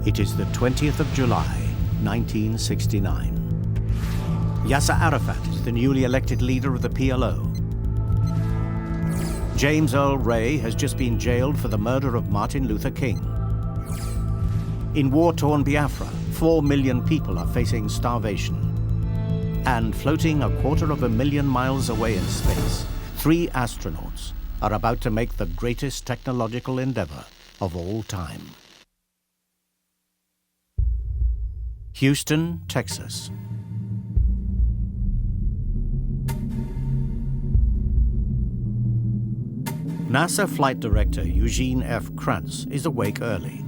It is the 20th of July, 1969. Yasser Arafat is the newly elected leader of the PLO. James Earl Ray has just been jailed for the murder of Martin Luther King. In war-torn Biafra, 4 million people are facing starvation. And floating 250,000 miles away in space, 3 astronauts are about to make the greatest technological endeavor of all time. Houston, Texas. NASA flight director Eugene F. Kranz is awake early.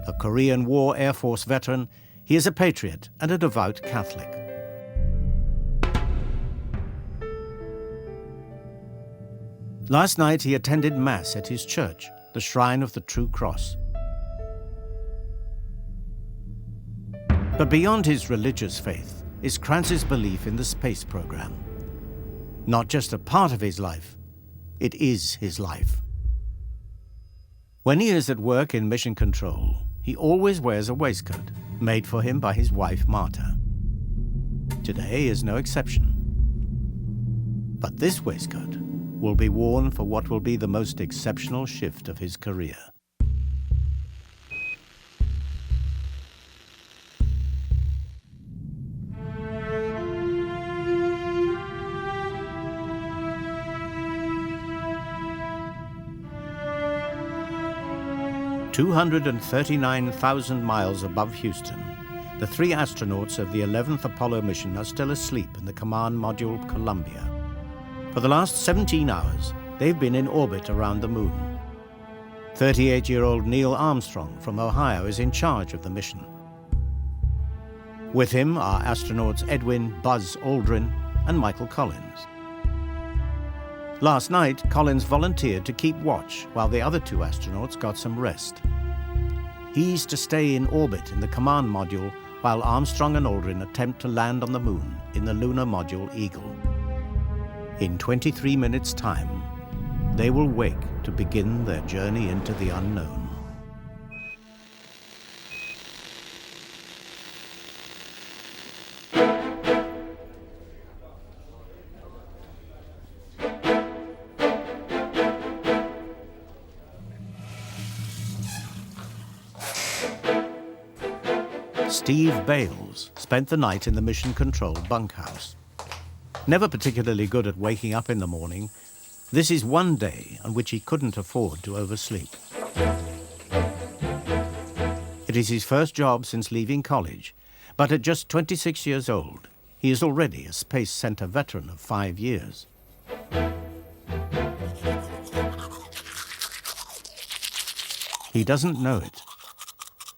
A Korean War Air Force veteran, he is a patriot and a devout Catholic. Last night he attended Mass at his church, the Shrine of the True Cross. But beyond his religious faith is Kranz's belief in the space program. Not just a part of his life, it is his life. When he is at work in mission control, he always wears a waistcoat made for him by his wife, Marta. Today is no exception. But this waistcoat will be worn for what will be the most exceptional shift of his career. "239,000 miles above Houston, the 3 astronauts of the 11th Apollo mission are still asleep in the command module Columbia. For the last 17 hours, they've been in orbit around the moon. 38-year-old Neil Armstrong from Ohio is in charge of the mission. With him are astronauts Edwin Buzz Aldrin and Michael Collins. Last night, Collins volunteered to keep watch while the other 2 astronauts got some rest. He's to stay in orbit in the command module while Armstrong and Aldrin attempt to land on the moon in the lunar module Eagle. In 23 minutes' time, they will wake to begin their journey into the unknown. Steve Bales spent the night in the mission control bunkhouse. Never particularly good at waking up in the morning, this is one day on which he couldn't afford to oversleep. It is his first job since leaving college, but at just 26 years old, he is already a Space Center veteran of 5 years. He doesn't know it,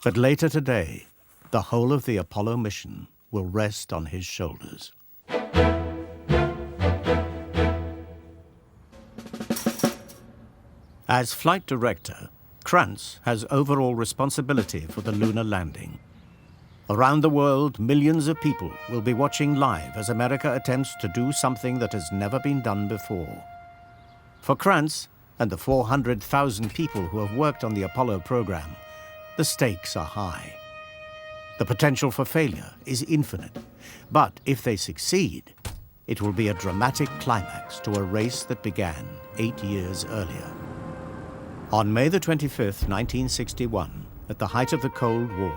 but later today, the whole of the Apollo mission will rest on his shoulders. As flight director, Kranz has overall responsibility for the lunar landing. Around the world, millions of people will be watching live as America attempts to do something that has never been done before. For Kranz and the 400,000 people who have worked on the Apollo program, the stakes are high. The potential for failure is infinite, but if they succeed, it will be a dramatic climax to a race that began 8 years earlier. On May the 25th, 1961, at the height of the Cold War,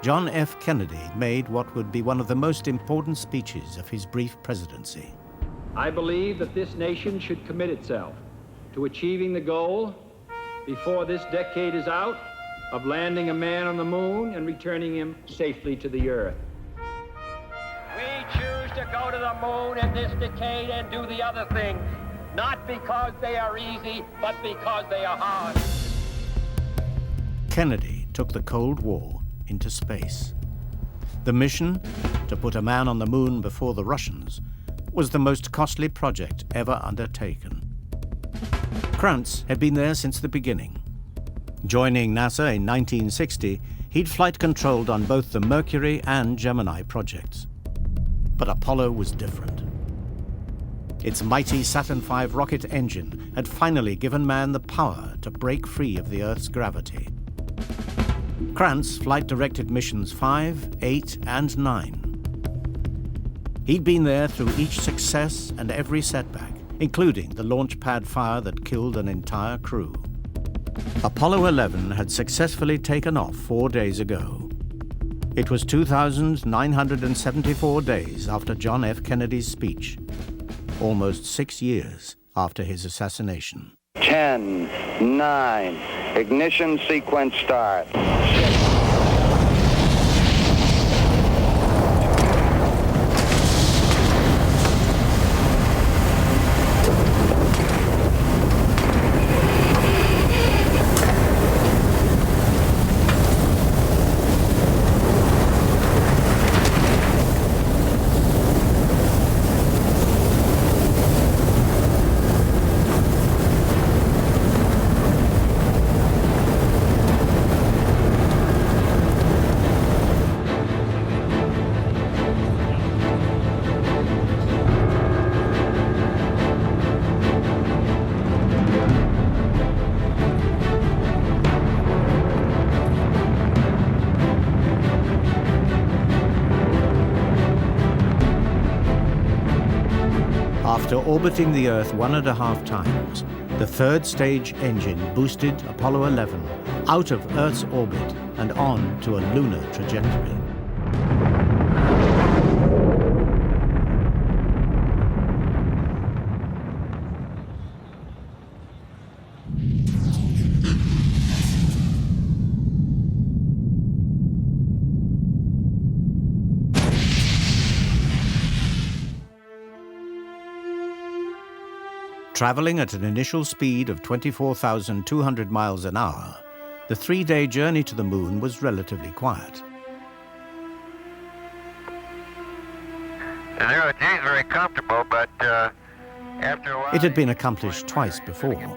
John F. Kennedy made what would be one of the most important speeches of his brief presidency. I believe that this nation should commit itself to achieving the goal, before this decade is out, of landing a man on the moon and returning him safely to the Earth. We choose to go to the moon in this decade and do the other things, not because they are easy, but because they are hard. Kennedy took the Cold War into space. The mission, to put a man on the moon before the Russians, was the most costly project ever undertaken. Kranz had been there since the beginning. Joining NASA in 1960, he'd flight controlled on both the Mercury and Gemini projects. But Apollo was different. Its mighty Saturn V rocket engine had finally given man the power to break free of the Earth's gravity. Krantz flight-directed missions 5, 8, and 9. He'd been there through each success and every setback, including the launch pad fire that killed an entire crew. Apollo 11 had successfully taken off 4 days ago. It was 2,974 days after John F. Kennedy's speech, almost 6 years after his assassination. 10, 9, ignition sequence start. After orbiting the Earth 1.5 times, the third stage engine boosted Apollo 11 out of Earth's orbit and on to a lunar trajectory. Traveling at an initial speed of 24,200 miles an hour, the 3-day journey to the moon was relatively quiet. 0 G is very comfortable, but after a while... It had been accomplished twice before.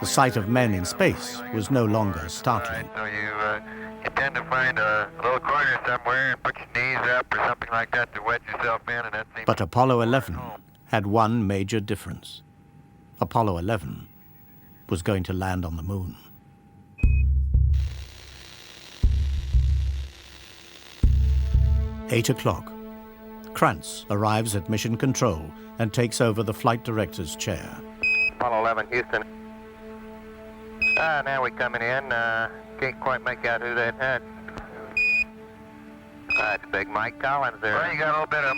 The sight of men in space was no longer startling. So you tend to find a little corner somewhere and put your knees up or something like that to wedge yourself in, and that seems... But Apollo 11 had one major difference. Apollo 11 was going to land on the moon. Eight o'clock. Krantz arrives at Mission Control and takes over the flight director's chair. Apollo 11, Houston. Now we're coming in. Can't quite make out who that had. It's Big Mike Collins there. Well, you got a little bit of...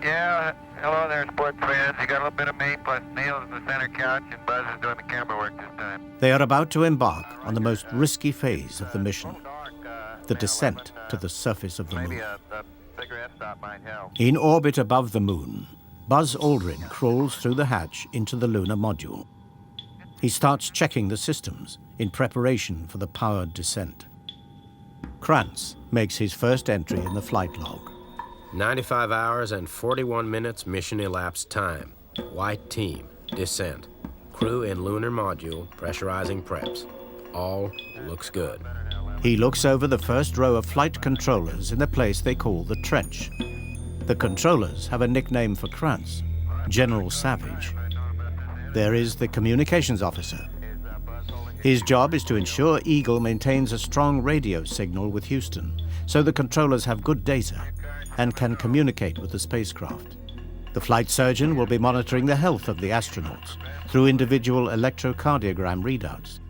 Yeah, hello there, sports fans. You got a little bit of me, plus Neil's in the center couch, and Buzz is doing the camera work this time. They are about to embark on the most risky phase of the mission, the descent to the surface of the moon. Maybe a cigarette stop might help. In orbit above the moon, Buzz Aldrin crawls through the hatch into the lunar module. He starts checking the systems in preparation for the powered descent. Krantz makes his first entry in the flight log. 95 hours and 41 minutes mission elapsed time. White team, descent. Crew in lunar module, pressurizing preps. All looks good. He looks over the first row of flight controllers in the place they call the trench. The controllers have a nickname for Krantz, General Savage. There is the communications officer. His job is to ensure Eagle maintains a strong radio signal with Houston, so the controllers have good data and can communicate with the spacecraft. The flight surgeon will be monitoring the health of the astronauts through individual electrocardiogram readouts.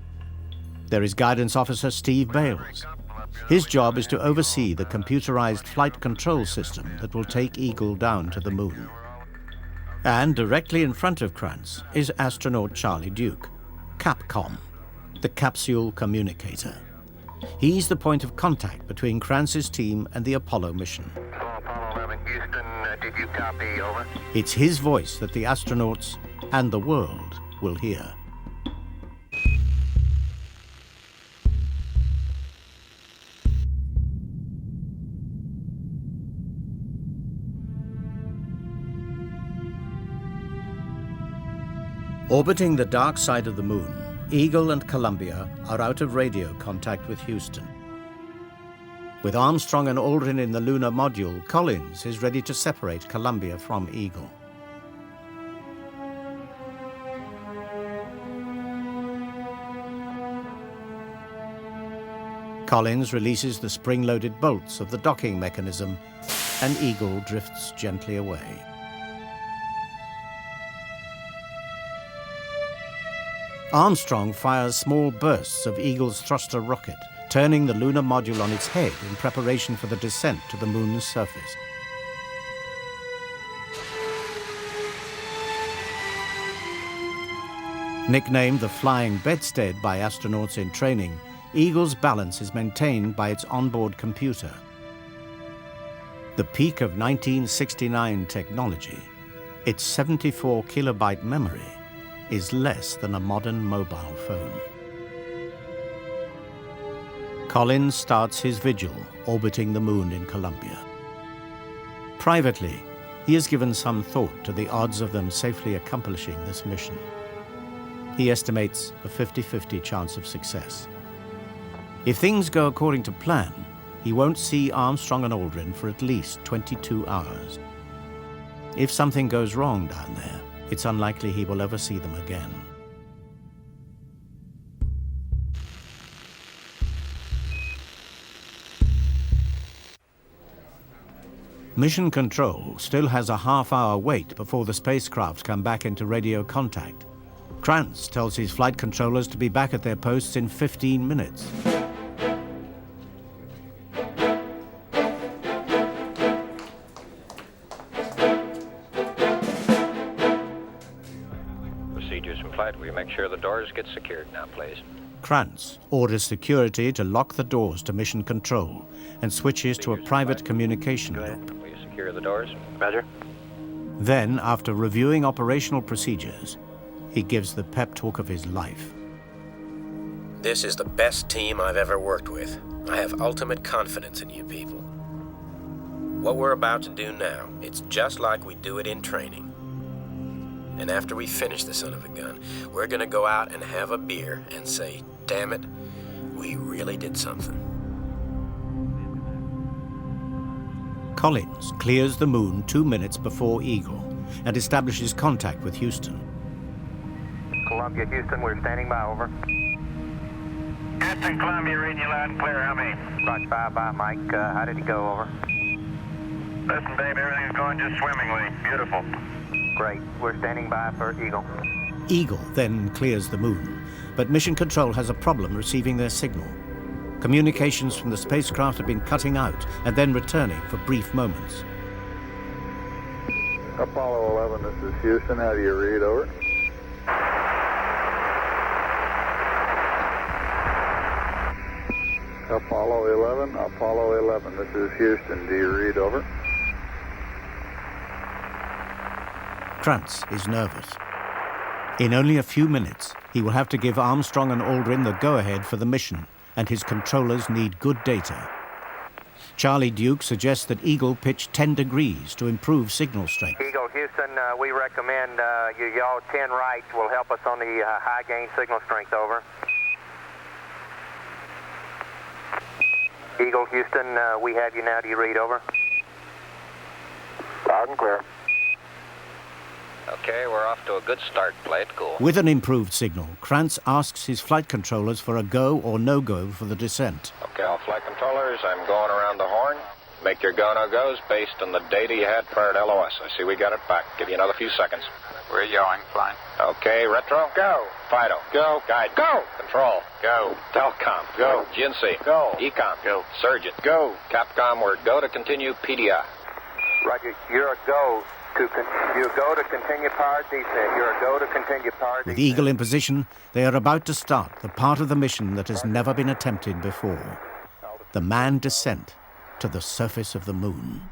There is Guidance Officer Steve Bales. His job is to oversee the computerized flight control system that will take Eagle down to the moon. And directly in front of Krantz is astronaut Charlie Duke, Capcom, the capsule communicator. He's the point of contact between Krantz's team and the Apollo mission. Apollo 11, Houston, did you copy? Over. It's his voice that the astronauts and the world will hear. Orbiting the dark side of the moon, Eagle and Columbia are out of radio contact with Houston. With Armstrong and Aldrin in the lunar module, Collins is ready to separate Columbia from Eagle. Collins releases the spring-loaded bolts of the docking mechanism, and Eagle drifts gently away. Armstrong fires small bursts of Eagle's thruster rocket, turning the lunar module on its head in preparation for the descent to the moon's surface. Nicknamed the Flying Bedstead by astronauts in training, Eagle's balance is maintained by its onboard computer. The peak of 1969 technology, its 74 kilobyte memory, is less than a modern mobile phone. Collins starts his vigil orbiting the moon in Columbia. Privately, he has given some thought to the odds of them safely accomplishing this mission. He estimates a 50-50 chance of success. If things go according to plan, he won't see Armstrong and Aldrin for at least 22 hours. If something goes wrong down there, it's unlikely he will ever see them again. Mission Control still has a half-hour wait before the spacecraft come back into radio contact. Krantz tells his flight controllers to be back at their posts in 15 minutes. Procedures in flight. We make sure the doors get secured now, please. Krantz orders security to lock the doors to Mission Control and switches to a private communication loop. Will you secure the doors? Roger. Then, after reviewing operational procedures, he gives the pep talk of his life. This is the best team I've ever worked with. I have ultimate confidence in you people. What we're about to do now, it's just like we do it in training. And after we finish the son of a gun, we're gonna go out and have a beer and say, damn it, we really did something. Collins clears the moon 2 minutes before Eagle and establishes contact with Houston. Columbia, Houston, we're standing by, over. Houston, Columbia, reading you loud and clear. How many? Roger 5 by, Mike. How did it go, over? Listen, babe, everything's going just swimmingly. Beautiful. Great. We're standing by for Eagle. Eagle then clears the moon, but Mission Control has a problem receiving their signal. Communications from the spacecraft have been cutting out and then returning for brief moments. Apollo 11, this is Houston. How do you read, over? Apollo 11, this is Houston. Do you read, over? Krantz is nervous. In only a few minutes, he will have to give Armstrong and Aldrin the go-ahead for the mission, and his controllers need good data. Charlie Duke suggests that Eagle pitch 10 degrees to improve signal strength. Eagle, Houston, we recommend you yaw 10 right will help us on the high-gain signal strength, over. Eagle, Houston, we have you now. Do you read, over? Loud and clear. Okay, we're off to a good start. Play it cool. With an improved signal, Krantz asks his flight controllers for a go or no-go for the descent. Okay, all flight controllers, I'm going around the horn. Make your go-no-goes based on the data you had prior to LOS. I see we got it back. Give you another few seconds. We're yawing, flying. Okay, Retro. Go. Fido. Go. Guide. Go. Control. Go. Telcom. Go. GNC. Go. Ecom. Go. Surgeon. Go. Capcom, we're go to continue PDI. Roger, you're a go. You go to continue power descent. You're a go to continue power descent. With Eagle in position, they are about to start the part of the mission that has never been attempted before. The manned descent to the surface of the moon.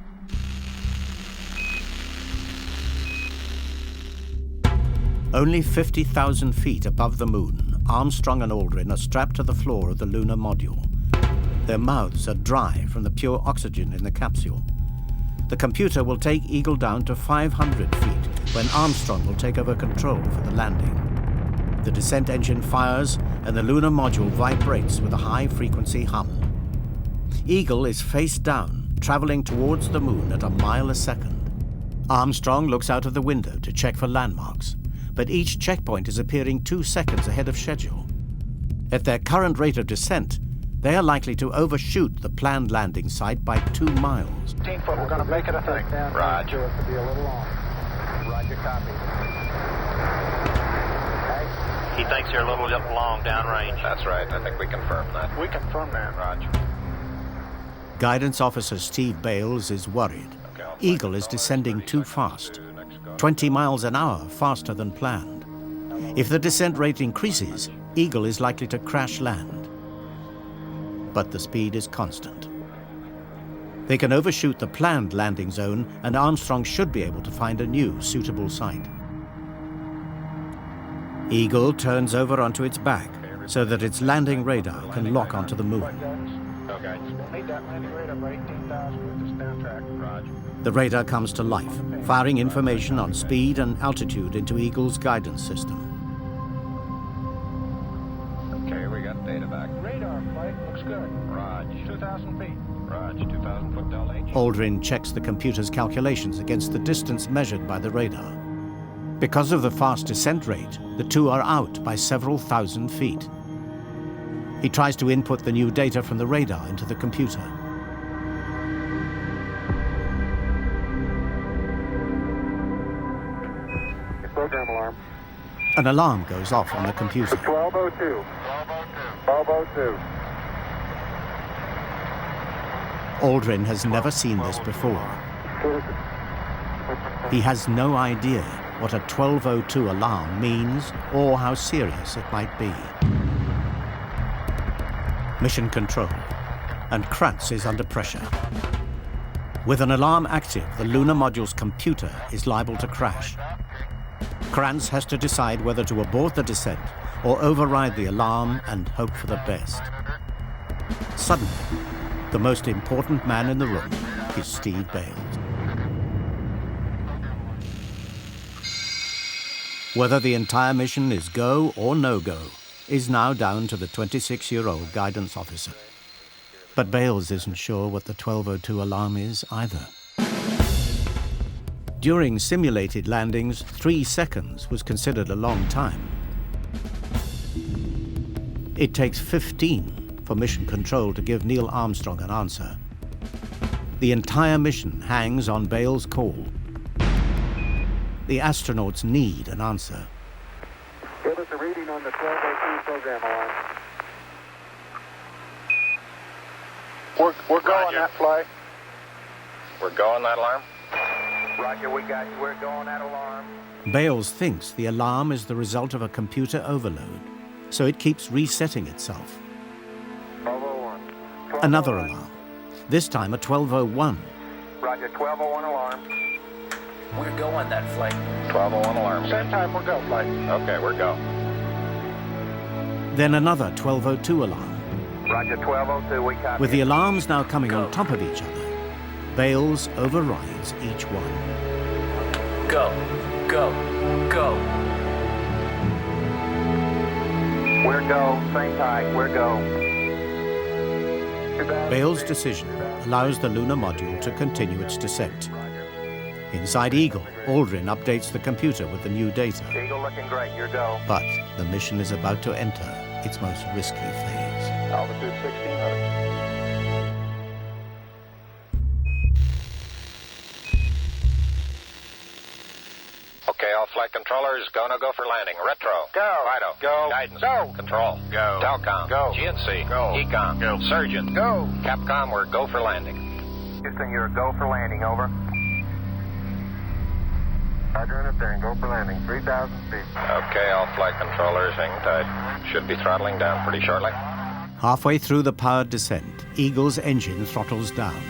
Only 50,000 feet above the moon, Armstrong and Aldrin are strapped to the floor of the lunar module. Their mouths are dry from the pure oxygen in the capsule. The computer will take Eagle down to 500 feet when Armstrong will take over control for the landing. The descent engine fires and the lunar module vibrates with a high-frequency hum. Eagle is face down, traveling towards the moon at a mile a second. Armstrong looks out of the window to check for landmarks, but each checkpoint is appearing 2 seconds ahead of schedule. At their current rate of descent, they are likely to overshoot the planned landing site by 2 miles. 15 foot, we're going to make it a thing. Roger. Roger, copy. He thinks you're a little long downrange. That's right. I think we confirmed that. We confirm that. Roger. Guidance Officer Steve Bales is worried. Eagle is descending too fast, 20 miles an hour faster than planned. If the descent rate increases, Eagle is likely to crash land. But the speed is constant. They can overshoot the planned landing zone, and Armstrong should be able to find a new suitable site. Eagle turns over onto its back so that its landing radar can lock onto the moon. The radar comes to life, firing information on speed and altitude into Eagle's guidance system. Okay, we got data back. Radar flight looks good. Roger. 2,000 feet. Roger, 2,000 foot Del H. Aldrin checks the computer's calculations against the distance measured by the radar. Because of the fast descent rate, the two are out by several thousand feet. He tries to input the new data from the radar into the computer. Program alarm. An alarm goes off on the computer. 1202. 1202. Aldrin has never seen this before. He has no idea what a 1202 alarm means or how serious it might be. Mission control, and Krantz is under pressure. With an alarm active, the lunar module's computer is liable to crash. Krantz has to decide whether to abort the descent or override the alarm and hope for the best. Suddenly, the most important man in the room is Steve Bales. Whether the entire mission is go or no-go is now down to the 26-year-old guidance officer. But Bales isn't sure what the 1202 alarm is either. During simulated landings, 3 seconds was considered a long time. It takes 15 for mission control to give Neil Armstrong an answer. The entire mission hangs on Bales' call. The astronauts need an answer. Give us a reading on the 1202 program alarm. We're going that flight. We're going that alarm? Roger, we got you. We're going that alarm. Bales thinks the alarm is the result of a computer overload, so it keeps resetting itself. 1201. Another alarm, this time a 1201. Roger, 1201 alarm. We're going that flight. 1201 alarm. Same time, we're go flight. Okay, we're go. Then another 1202 alarm. Roger, 1202, we copy. With the alarms now coming on top of each other, Bales overrides each one. Go, go, go. We're go, same time, we're go. Bales' decision allows the lunar module to continue its descent. Inside Eagle, Aldrin updates the computer with the new data. Eagle looking great, you're go. But the mission is about to enter its most risky phase. Altitude 1600. Okay, all flight controllers, go, no, go for landing. Retro. Go. Fido. Go. Guidance. Go. Control. Go. Telcom. Go. GNC. Go. Ecom. Go. Surgeon. Go. Capcom, we're go for landing. Houston, you're a go for landing, over. Roger, interfering, go for landing, 3,000 feet. Okay, all flight controllers, hang tight. Should be throttling down pretty shortly. Halfway through the powered descent, Eagle's engine throttles down.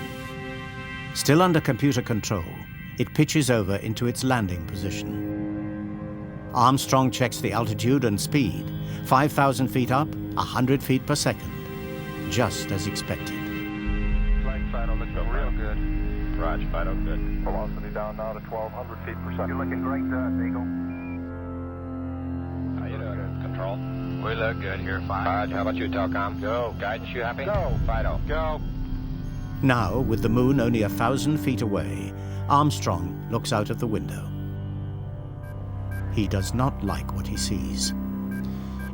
Still under computer control, it pitches over into its landing position. Armstrong checks the altitude and speed, 5,000 feet up, 100 feet per second, just as expected. Flight Fido looks real good. Roger, Fido, good. Velocity down now to 1,200 feet per second. You're looking great to us, Eagle. How you doing? Control? We look good here, fine. Roger, how about you, Telcom? Go. Guidance, you happy? Go. Fido. Go. Now, with the moon only 1,000 feet away, Armstrong looks out of the window. He does not like what he sees.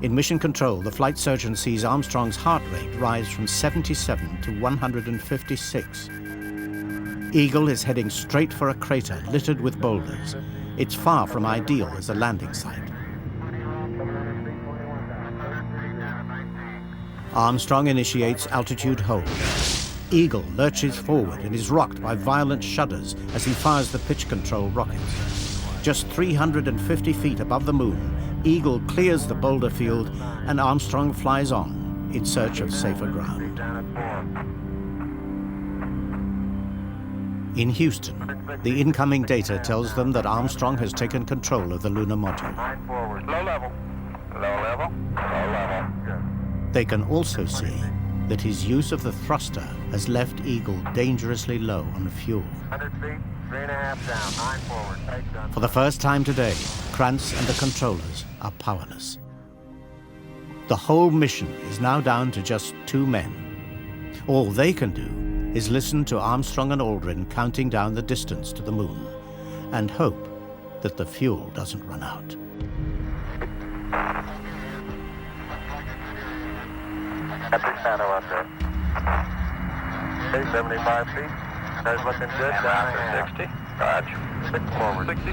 In mission control, the flight surgeon sees Armstrong's heart rate rise from 77 to 156. Eagle is heading straight for a crater littered with boulders. It's far from ideal as a landing site. Armstrong initiates altitude hold. Eagle lurches forward and is rocked by violent shudders as he fires the pitch control rockets. Just 350 feet above the moon, Eagle clears the boulder field and Armstrong flies on in search of safer ground. In Houston, the incoming data tells them that Armstrong has taken control of the lunar module. Low level. Low level. Low level. They can also see that his use of the thruster has left Eagle dangerously low on fuel. 100 feet, 3.5 down, 9 forward. For the first time today, Krantz and the controllers are powerless. The whole mission is now down to just 2 men. All they can do is listen to Armstrong and Aldrin counting down the distance to the moon and hope that the fuel doesn't run out. Epic shadow up there. Okay, 75 feet. That's looking good. Down to 60. Roger. 6 forward. 60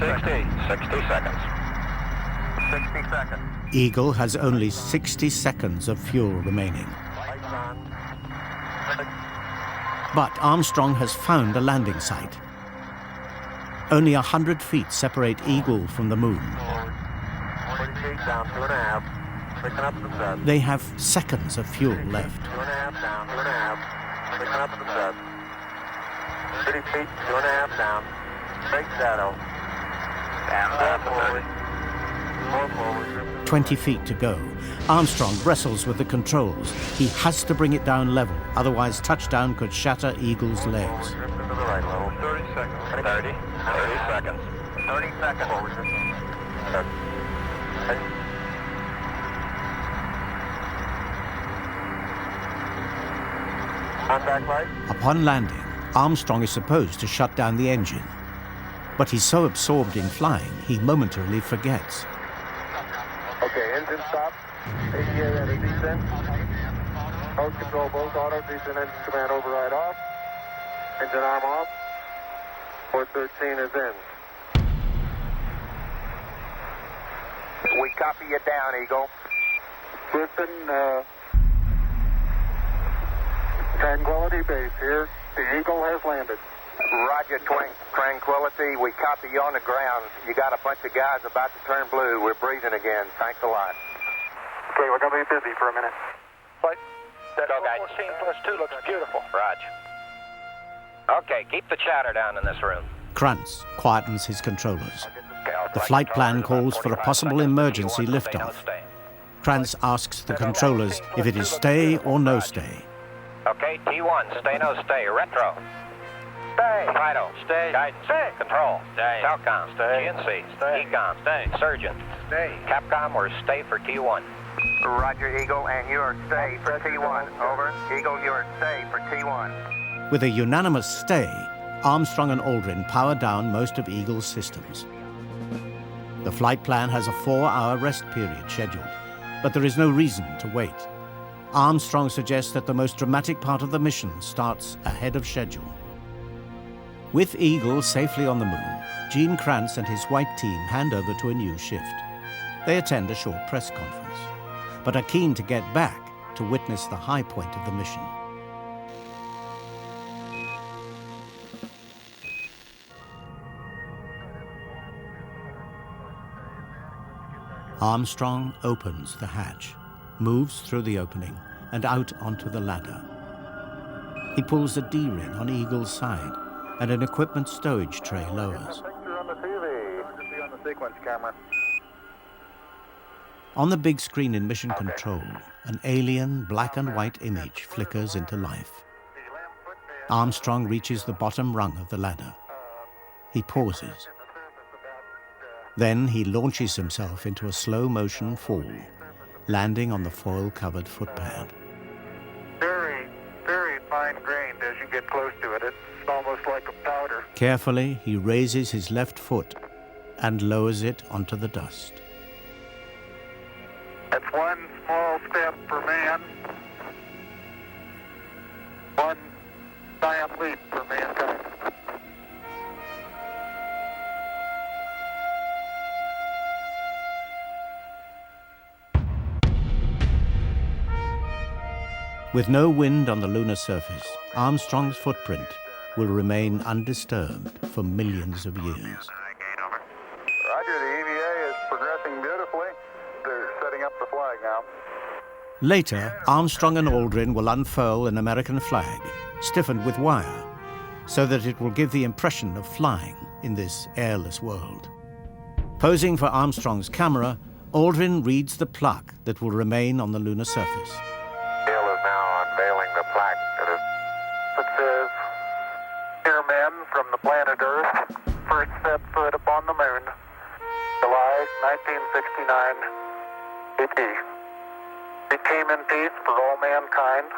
seconds. 60 seconds. Eagle has only 60 seconds of fuel remaining. Lights on. But Armstrong has found a landing site. Only 100 feet separate Eagle from the moon. 40 feet down, 2.5. Picking up the set. They have seconds of fuel left. 2.5 down, 2.5. Picking up the set. 30 feet, 2.5 down. Big shadow. Down, forward. 4 forward. 20 feet to go. Armstrong wrestles with the controls. He has to bring it down level, otherwise touchdown could shatter Eagle's legs. Drift into the right level. 30 seconds. 30 seconds. 30 seconds. Forward. Contact light. Upon landing, Armstrong is supposed to shut down the engine. But he's so absorbed in flying, he momentarily forgets. Okay, engine stop. ATA at a descent. Host control both auto, descent engine command override off. Engine arm off. 413 is in. We copy you down, Eagle. Houston, Tranquility Base here. The Eagle has landed. Roger, Tranquility. We copy you on the ground. You got a bunch of guys about to turn blue. We're breathing again. Thanks a lot. Okay, we're going to be busy for a minute. Flight. That 14 plus 2 looks beautiful. Roger. Okay, keep the chatter down in this room. Krantz quietens his controllers. The flight plan calls for a possible emergency liftoff. Krantz asks the controllers if it is stay or no stay. Okay, T1, stay, no stay. Retro. Stay. Fido. Stay. Guidance. Stay. Control. Stay. Telcom. Stay. GNC. Stay. Ecom. Stay. Surgeon. Stay. Capcom, we're stay for T1. Roger, Eagle, and you're stay for T1. Over. Eagle, you're stay for T1. With a unanimous stay, Armstrong and Aldrin power down most of Eagle's systems. The flight plan has a 4-hour rest period scheduled, but there is no reason to wait. Armstrong suggests that the most dramatic part of the mission starts ahead of schedule. With Eagle safely on the moon, Gene Krantz and his white team hand over to a new shift. They attend a short press conference, but are keen to get back to witness the high point of the mission. Armstrong opens the hatch, moves through the opening and out onto the ladder. He pulls a D-ring on Eagle's side and an equipment stowage tray lowers. Picture on the TV. See on the sequence camera. On the big screen in mission control, an alien black and white image flickers into life. Armstrong reaches the bottom rung of the ladder. He pauses. Then he launches himself into a slow-motion fall, landing on the foil-covered footpad. Very, very fine-grained, as you get close to it. It's almost like a powder. Carefully, he raises his left foot and lowers it onto the dust. That's one small step for man, one giant leap for mankind. With no wind on the lunar surface, Armstrong's footprint will remain undisturbed for millions of years. Roger, the EVA is progressing beautifully. They're setting up the flag now. Later, Armstrong and Aldrin will unfurl an American flag, stiffened with wire, so that it will give the impression of flying in this airless world. Posing for Armstrong's camera, Aldrin reads the plaque that will remain on the lunar surface. The plaque that says, "Dear men from the planet Earth, first set foot upon the moon, July 1969, AD. We came in peace for all mankind."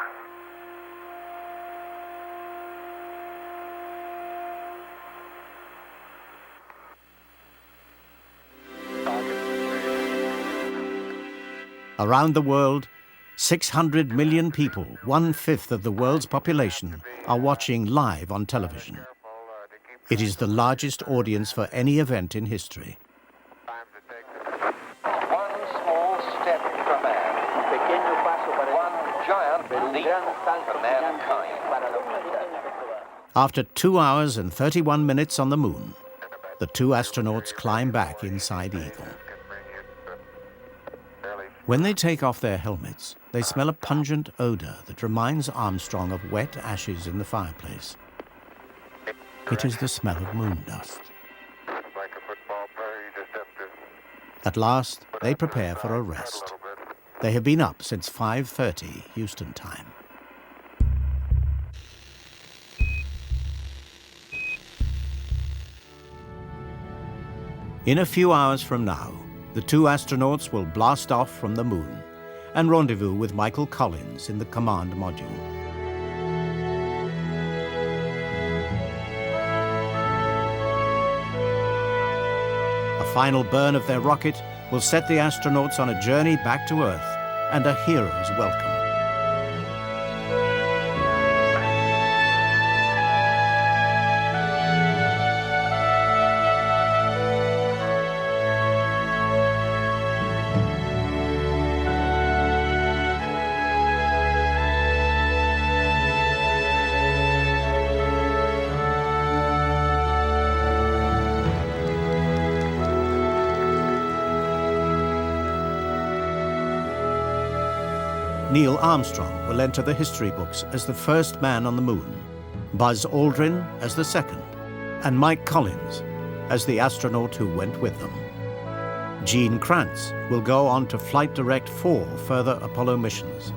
Around the world, 600 million people, 1/5 of the world's population, are watching live on television. It is the largest audience for any event in history. One small step for man, pequeno passo para one giant leap for mankind. After 2 hours and 31 minutes on the moon, the two astronauts climb back inside Eagle. When they take off their helmets, they smell a pungent odor that reminds Armstrong of wet ashes in the fireplace. It is the smell of moon dust. At last, they prepare for a rest. They have been up since 5:30 Houston time. In a few hours from now, the two astronauts will blast off from the moon and rendezvous with Michael Collins in the command module. A final burn of their rocket will set the astronauts on a journey back to Earth and a hero's welcome. Neil Armstrong will enter the history books as the first man on the moon, Buzz Aldrin as the second, and Mike Collins as the astronaut who went with them. Gene Kranz will go on to flight direct 4 further Apollo missions.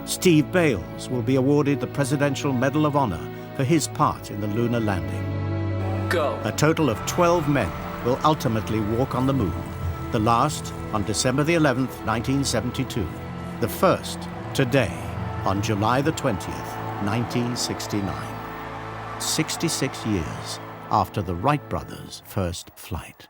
Steve Bales will be awarded the Presidential Medal of Honor for his part in the lunar landing. Go. A total of 12 men will ultimately walk on the moon, the last on December the 11th, 1972. The first today, on July the 20th, 1969. 66 years after the Wright brothers' first flight.